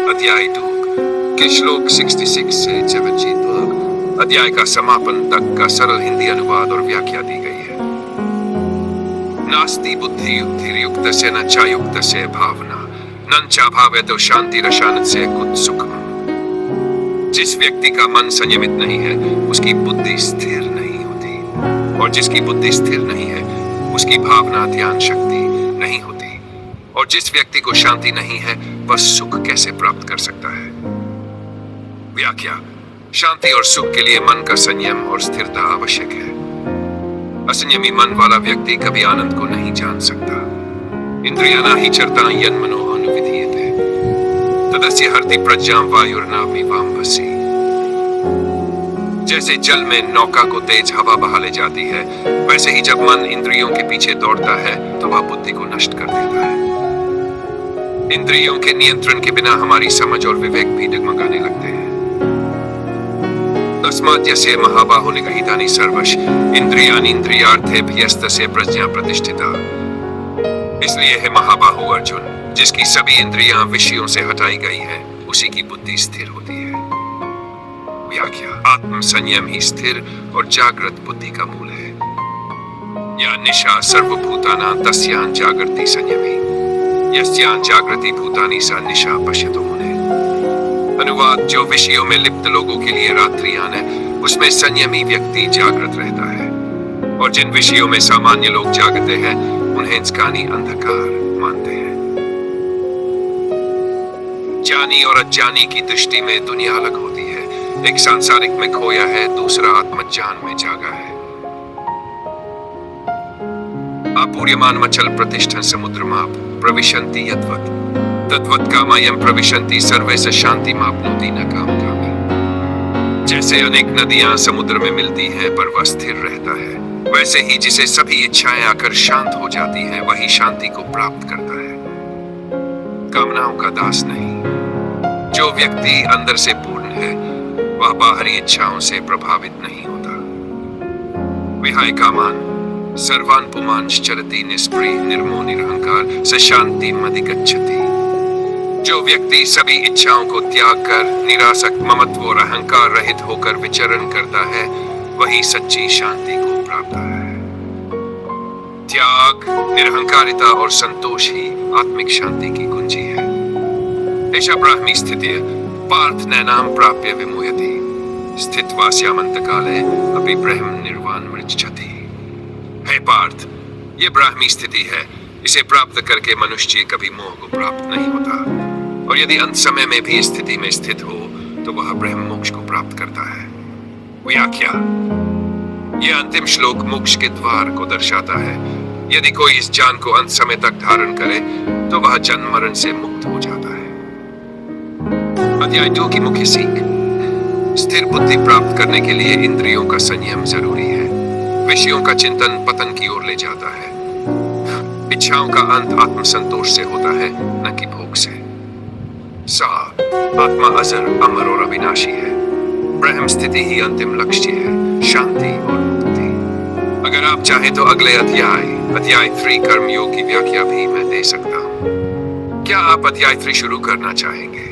अध्याय 2 के श्लोक 66 से 72 अध्याय का समापन तक का सरल हिंदी अनुवाद और व्याख्या दी गई है। नास्ति बुद्धि युक्ति से न चा युक्त से भावना न चा भावे तो शांति रशानत से कुछ सुखम। जिस व्यक्ति का मन संयमित नहीं है उसकी बुद्धि स्थिर नहीं होती, और जिसकी बुद्धि स्थिर नहीं है उसकी भावना ध्यान शक्ति नहीं होती, और जिस व्यक्ति को शांति नहीं है वह सुख कैसे प्राप्त कर सकता है। व्याख्या। शांति और सुख के लिए मन का संयम और स्थिरता आवश्यक है। असंयमी मन वाला व्यक्ति कभी आनंद को नहीं जान सकता। इंद्रियाणा ही चरता यन्मनो अनुविधीयते तदस्य हरति प्रज्ञां वायुर्नामिवाम्भसि। जैसे जल में नौका को तेज हवा बहा ले जाती है, वैसे ही जब मन इंद्रियों के पीछे दौड़ता है तो वह बुद्धि को नष्ट कर देता है। इंद्रियों के नियंत्रण के बिना हमारी समझ और विवेक भी डगमगाने लगते हैं। तस्मात् यस्य महाबाहो निगृहीतानि सर्वश इंद्रियाणि इंद्रियार्थेभ्यस्तस्य प्रज्ञा प्रतिष्ठिता। इसलिए है महाबाहु अर्जुन, जिसकी सभी इंद्रियां विषयों से हटाई गई है, उसी की बुद्धि स्थिर होती है। व्याख्या। आत्म संयम ही स्थिर और जागृत बुद्धि का मूल है। या निशा सर्वभूतानां तस्यां जागृति संयमी यस्यां जागृति भूतानि सा निशा पश्यतो मुने। अनुवाद। जो विषयों में लिप्त लोगों के लिए रात्रियां है, उसमें संयमी व्यक्ति जागृत रहता है, और जिन विषयों में सामान्य लोग जागते हैं उन्हें ज्ञानी अंधकार मानते हैं। ज्ञानी और अज्ञानी की दृष्टि में दुनिया अलग होती है। एक सांसारिक में खोया है, दूसरा आत्मज्ञान में जागा है। आपूर्यमान मचल प्रतिष्ठन समुद्रमाप प्रविशन्ति यद्वत् तद्वत् कामायं प्रविशन्ति सर्वे स शान्तिमाप्नोति न कामकामी। जैसे अनेक नदियां समुद्र में मिलती हैं पर वह स्थिर रहता है, वैसे ही जिसे सभी इच्छाएं आकर शांत हो जाती हैं वही शांति को प्राप्त करता है, कामनाओं का दास नहीं। जो व्यक्ति अंदर से पूर्ण है वह बाहरी इच्छाओं से प्रभावित नहीं होता। विहाय कामान सर्वान् पुमांश्चरति निष्प्रिय निर्मो निरहंकार स शान्तिम् अधिगच्छति। जो व्यक्ति सभी इच्छाओं को त्याग कर निरासक्त ममत्व और अहंकार रहित होकर विचरण करता है वही सच्ची शांति को प्राप्त है। त्याग, निरहंकारिता और संतोष ही आत्मिक शांति की कुंजी है। एषा ब्राह्मी स्थितिः पार्थ नैनां प्राप्य विमुह्यति स्थित्वा स्यामन्तकाले अपि ब्रह्म निर्वाण मृच्छति। हे पार्थ, ये ब्राह्मी स्थिति है। इसे प्राप्त करके मनुष्य कभी मोह को प्राप्त नहीं होता, और यदि अंत समय में भी स्थिति में स्थित हो तो वह ब्रह्म मोक्ष को प्राप्त करता है। व्याख्या। यह अंतिम श्लोक मोक्ष के द्वार को दर्शाता है। यदि कोई इस ज्ञान को अंत समय तक धारण करे तो वह जन्म मरण से मुक्त हो जाता है। अध्याय 2 की मुख्य सीख। स्थिर बुद्धि प्राप्त करने के लिए इंद्रियों का संयम जरूरी है। विषयों का चिंतन पतन की ओर ले जाता है। इच्छाओं का अंत आत्मसंतोष से होता है, न कि भोग से। सा आत्मा अजर, अमर और अविनाशी है। ब्रह्म स्थिति ही अंतिम लक्ष्य है, शांति और मुक्ति। अगर आप चाहें तो अगले अध्याय 3 कर्मयोग की व्याख्या भी मैं दे सकता हूँ। क्या आप अध्याय 3 शुरू करना चाहेंगे?